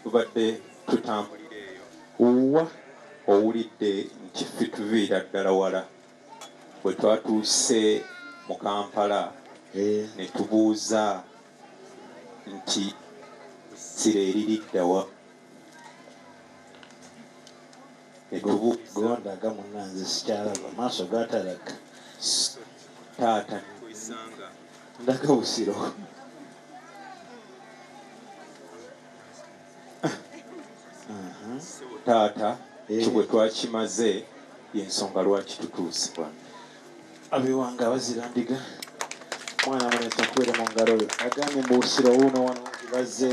tubadde tutambulira eyo owulidde nti ffe tuviira ddala wala bwe twatuuse mu Kampala ne tubuuza nti sira eririddawa ne tubuuza munanze sikyalaba maaso gatalaga taata ndaga Busiro taata kibwe twakimaze y'ensonga lwaki tutuuse abiwanga abazira ndiga mwana muneza kubeera mu ngalo yo agambye mu Busiro wuuno wano bazze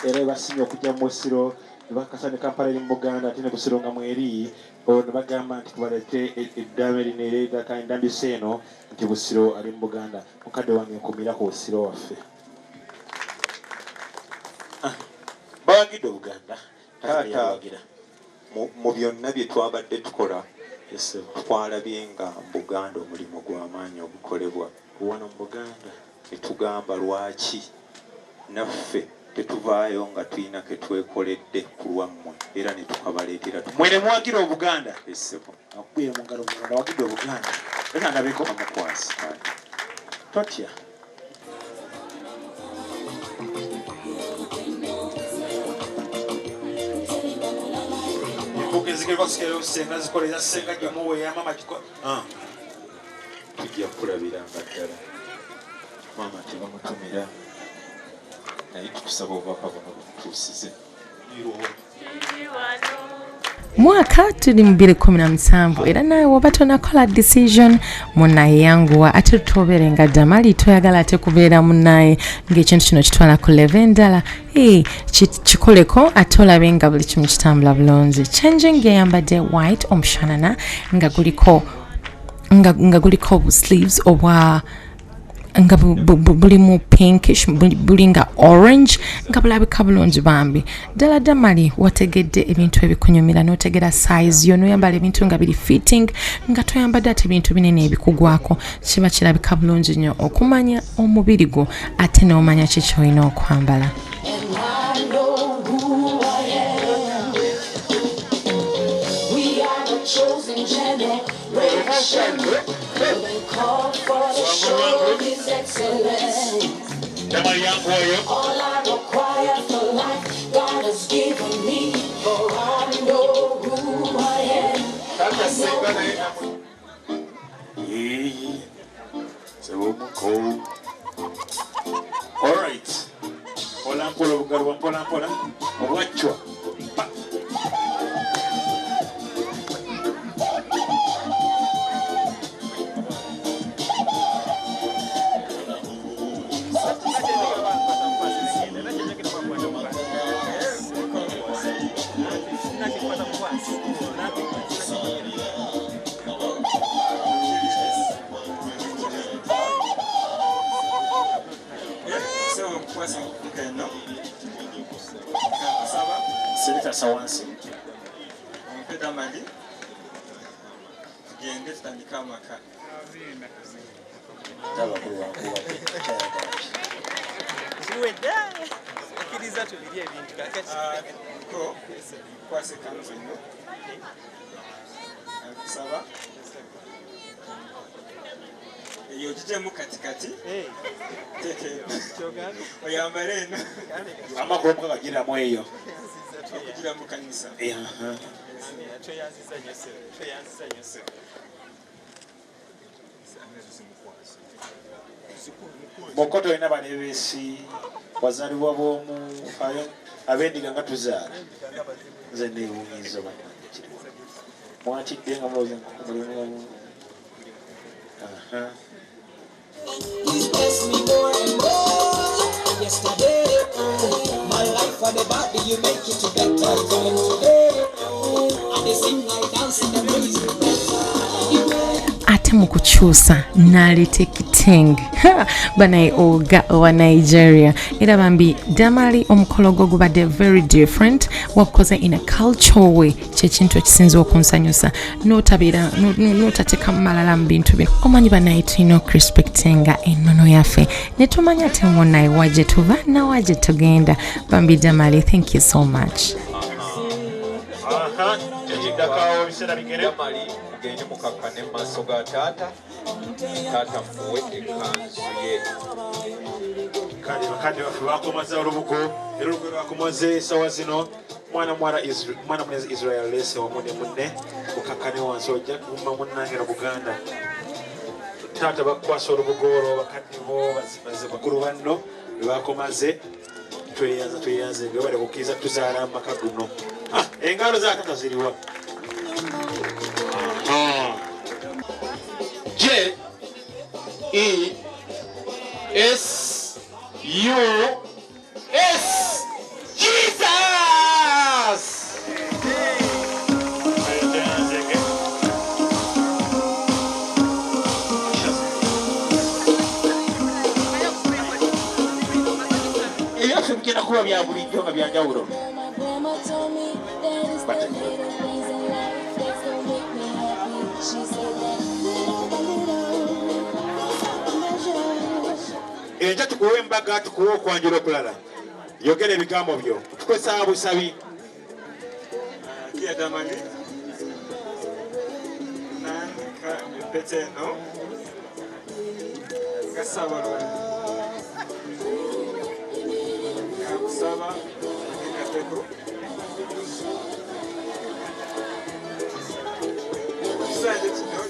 era basimye okujja mu Busiro bakasane Kampala eri mu Buganda ate ne Busiro nga mweri ne bagamba nti tubalete eddaame lino ereetaka endambisa eno nti Busiro ali mu Buganda mukadde wange nkumira ku Busiro waffe bawagidde Buganda taata mu byonna bye twabadde tukola twalabye nga mu Buganda omulimu gw'amaanyi ogukolebwa wano mu Buganda netugamba lwaki naffe tetuvaayo nga tulina ke twekoledde ku lwammwe era ne tukabaleetera mwene muwagira Obuganda essebo akubire mu ngalo Buganda wagidde Obuganda era ndabeko amukwasi totya senga zikolera senga jamuwe ya mama kiko tujja kulabira nga ddala maama tebamutumira naye tukusaba obubaka buno butuusize mwaka tuli mu 2017 era nawe woba tonakola decision munaye yanguwa ate tutobere nga Damali toyagala ate kubeera munaye ng'ekintu kino kitwala ku leve endala kikoleko ate olabe nga buli kimu kitambula bulungi changing yayambadde white omushanana nga guliko sleeves obwa nga buli mu pinkish buli nga orange nga bulabika bulungi bambi ddala Damali wategedde ebintu ebikunyumira n'otegera size yo n'oyambala ebintu nga biri fitting nga toyambadde ate ebintu binene ebikugwako kiba kirabika bulungi nnyo okumanya omubiri gwo ate n'omanya ki ky'olina okwambala All I require for life, God has given me, for I know who I am. All right. Pola obwachwa Senator Sawansi. Mpeda mali. Gende tutandika amaka. Taba kuwa. Tuweda. Akiriza tuliye ebintu kakati. Ko kwase kanzo ino. Kusaba. Iyo jijemu katikati. Teke. Chogani. Oyambare eno. Amakomba kagira mweyo. Kugira mu kanisa. Mokoto ina banebesi wazaliwa bomu abendiga nga tuzaala nze neewuunyiza banakiri mwatidde nga muloza mulimu He's blessed me more and more. Yesterday, my life for the body, you make it better. Coming today, and they sing, I dance in the music. ate mu kukyusa n'aleeta ekitenge banaye oga owa Nigeria era bambi Damali omukolo gwo gubadde very different wakoze in a cultural way kyekintu ekisinza okunsanyusa n'otateeka malala mu bintu bino omanyi banaye tulina okurespectinga ennono yaffe ne tumanya temunaye waje tuva na waje tugenda bambi Damali thank you so much. Damali mugende mukakkane mu maaso ga taata muwe ekkanzu ye kandi baffe bakomaze olubugo era olugo lwakomaze esawa zino mwana munezi Israel lese wamu ne munne mukakkane wansi ojja kumma munnange na Buganda taata bakukwasa olubugo olwo bakadde bo bazimaze bakulu banno bwe bakomaze tweyanze nga bali kukkiriza tuzaala amaka guno engalo za taata ziriwa J-E-S-U-S Jesus! Ebyaffe bigenda kuba bya bulijjo nga bya njawulo. Enja tukuwe embaga tukuwe okwanjula okulala yogera ebigambo byo tukwesaba busabi Kia Damali nandika empeta eno ngasaba ngakusaba aginateko ekisanja kino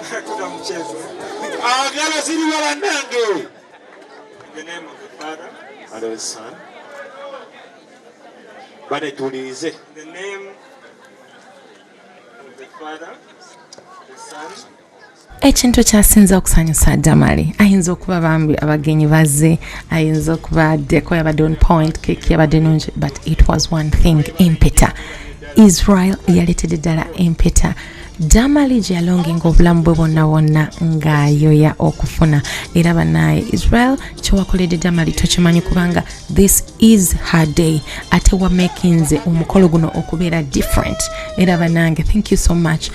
kyakuda muchezo agala ziriwa bannange. In the name of the Father And of the Son. Banetuulirize. in the name of the Father, the Son, ekintu kyasinza okusanyusa Damali ayinza okuba bambi abagenyi bazze ayinza okuba deko yabadde on point cake yabadde nungi but it was one thing empeta Israel yaleetedde ddala empeta Damali gye yalongenga obulamu bwe bwonna ng'ayoya okufuna era banaye Israel kyewakoledde Damali tokimanyi kubanga this is her day ate wamakinze omukolo guno okubeera different era banange thank you so much.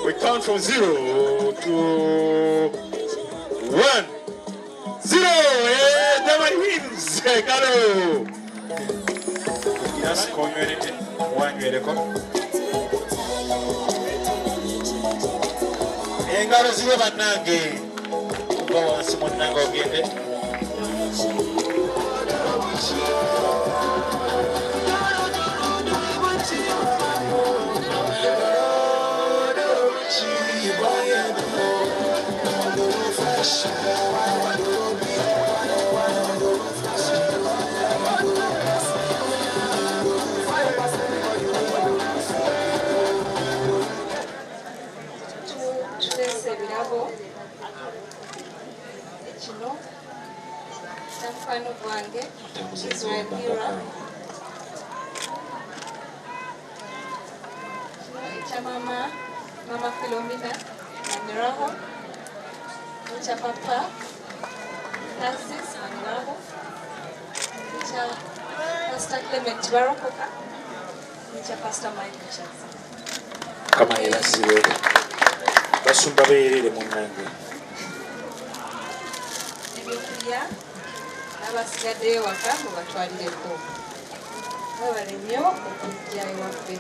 We count from 0 to 1. 0. Damali wins. Hello. Yes, community. Engalo zibe bannange kuba wansi munnange ogende Mfano wange Israel Hira cha mama Philomena Maniraho cha papa Francis Maniraho cha Pastor Clement Barokoka cha Pastor Mike Chaza kama irasibe basumba beerere munnange ebyokulya n'abasigadde ewaka mubatwalireko babale nnyo okujja ewaffe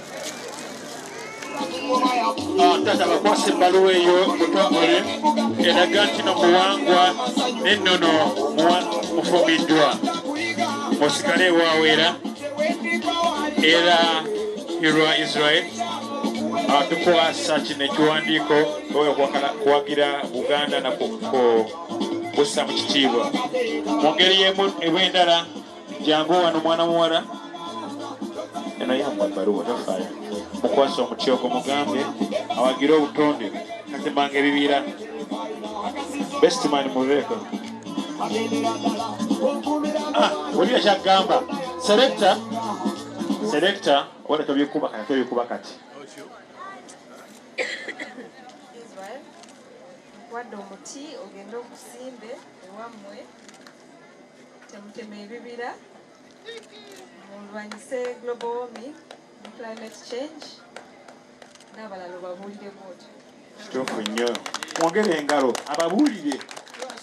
tata bakwasa ebbaluwa eyo mutwagole eraga nti no muwangwa n'ennono mufumiddwa musigale ewaaweera era Hira Israel tukwasa kino ekiwandiiko oyo kuwagira Buganda nakussa mu kitiibwa mu ngeri y'emu ebw'endala jangu wano mwana muwala eno yamwa ebbaluwa tofaayo mukwasa omutyogo mugambe awagire obutonde katemanga ebibiira bestman mubeeko wulira kyagamba selecta wala tobikuba kati wadde omuti ogende okusimbe ewammwe temuteme ebibira mulwanyise global warming ne climate change n'abalala obabuulire bwotyo. kituufu nnyo mwogere engalo ababuulire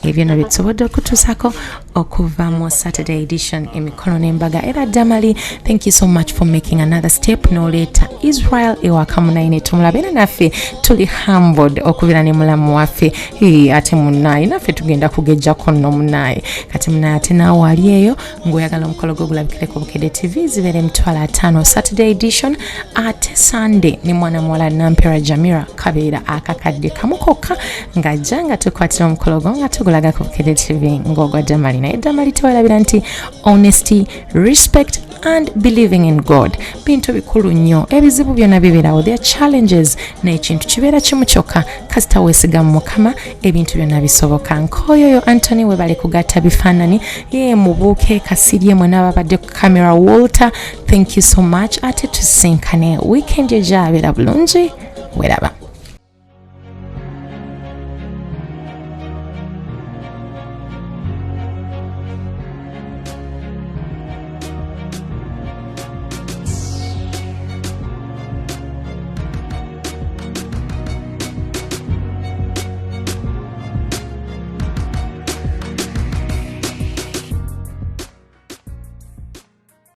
ebyo nno bitusobodde okutuusako okuva mu Saturday edition emikono n'embaga era Damali, thank you so much for making another step n'oleeta Israel ewaka munaine tumulaba era naffe tuli humbled okubeera ne mulamu waffe ate munaayi naffe tugenda kugejjako nno munaayi kati munaayi ate naawe ali eyo ng'oyagala omukolo gwo gulabikireko Bukedde TV zibeere emitwalo 5 Saturday edition ate Sunday ne mwana muwala Nampera Jamira kabeera akakadde kamu kokka ng'ajja nga tukwatira omukolo gwo nga tugulaga ku Bukedde TV ng'ogwa Damali naye Damali tewalabira nti honesty, respect and believing in God bintu bikulu nnyo ebizibu byonna bibeerawo there are challenges n'ekintu kibeera kimu kyokka kasita weesiga mu Mukama ebintu byonna bisoboka nk'oyoyo Anthony webale kugatta bifaananyi ye mubuuke kasirye mwe n'ababadde ku camera Walter thank you so much ate tusinkane weekend ejaabeera bulungi weraba